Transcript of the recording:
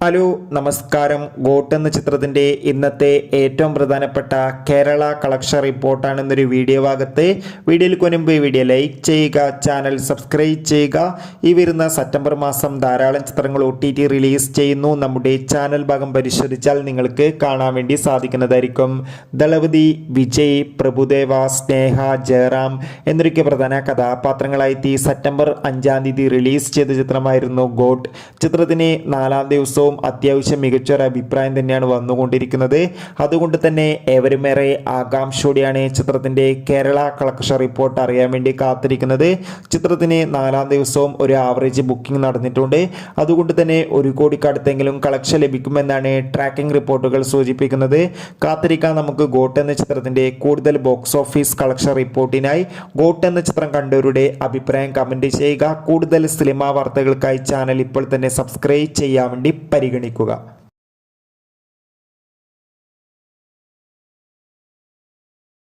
Hello നമസ്കാരം. Got എന്ന ചിത്രത്തിൻ്റെ ഇന്നത്തെ ഏറ്റവും പ്രധാനപ്പെട്ട കേരള കളക്ഷൻ റിപ്പോർട്ടാണ് എന്നൊരു വീഡിയോ ഭാഗത്ത്. വീഡിയോയിൽ മുൻപ് വീഡിയോ ലൈക്ക് ചെയ്യുക, ചാനൽ സബ്സ്ക്രൈബ് ചെയ്യുക. ഈ വരുന്ന സെപ്റ്റംബർ മാസം ധാരാളം ചിത്രങ്ങൾ OTT റിലീസ് ചെയ്യുന്നു. നമ്മുടെ ചാനൽ ഭാഗം പരിശോധിച്ചാൽ നിങ്ങൾക്ക് കാണാൻ വേണ്ടി സാധിക്കുന്നതായിരിക്കും. ദളപതി, വിജയ്, പ്രഭുദേവ, സ്നേഹ, ജയറാം എന്നൊക്കെ പ്രധാന കഥാപാത്രങ്ങളായി സെപ്റ്റംബർ 5-ാം തീയതി റിലീസ് ചെയ്ത ചിത്രമായിരുന്നു ഗോട്ട്. ചിത്രത്തിന് 4-ാം ദിവസവും അത്യാവശ്യം മികച്ചൊരു അഭിപ്രായം തന്നെയാണ് വന്നുകൊണ്ടിരിക്കുന്നത്. അതുകൊണ്ട് തന്നെ ഏവരുമേറെ ആകാംക്ഷയോടെയാണ് ചിത്രത്തിന്റെ കേരള കളക്ഷൻ റിപ്പോർട്ട് അറിയാൻ വേണ്ടി കാത്തിരിക്കുന്നത്. ചിത്രത്തിന് 4-ാം ദിവസവും ഒരു ആവറേജ് ബുക്കിംഗ് നടന്നിട്ടുണ്ട്. അതുകൊണ്ട് തന്നെ 1 കോടിക്കടുത്തെങ്കിലും കളക്ഷൻ ലഭിക്കുമെന്നാണ് ട്രാക്കിംഗ് റിപ്പോർട്ടുകൾ സൂചിപ്പിക്കുന്നത്. കാത്തിരിക്കാൻ നമുക്ക് ഗോട്ട് എന്ന ചിത്രത്തിന്റെ കൂടുതൽ ബോക്സ് ഓഫീസ് കളക്ഷൻ റിപ്പോർട്ടിനായി. ഗോട്ട് എന്ന ചിത്രം കണ്ടവരുടെ അഭിപ്രായം കമന്റ് ചെയ്യുക. കൂടുതൽ സിനിമാ വാർത്തകൾക്കായി ചാനൽ ഇപ്പോൾ തന്നെ സബ്സ്ക്രൈബ് ചെയ്യാൻ വേണ്ടി പരിഗണിക്കുക.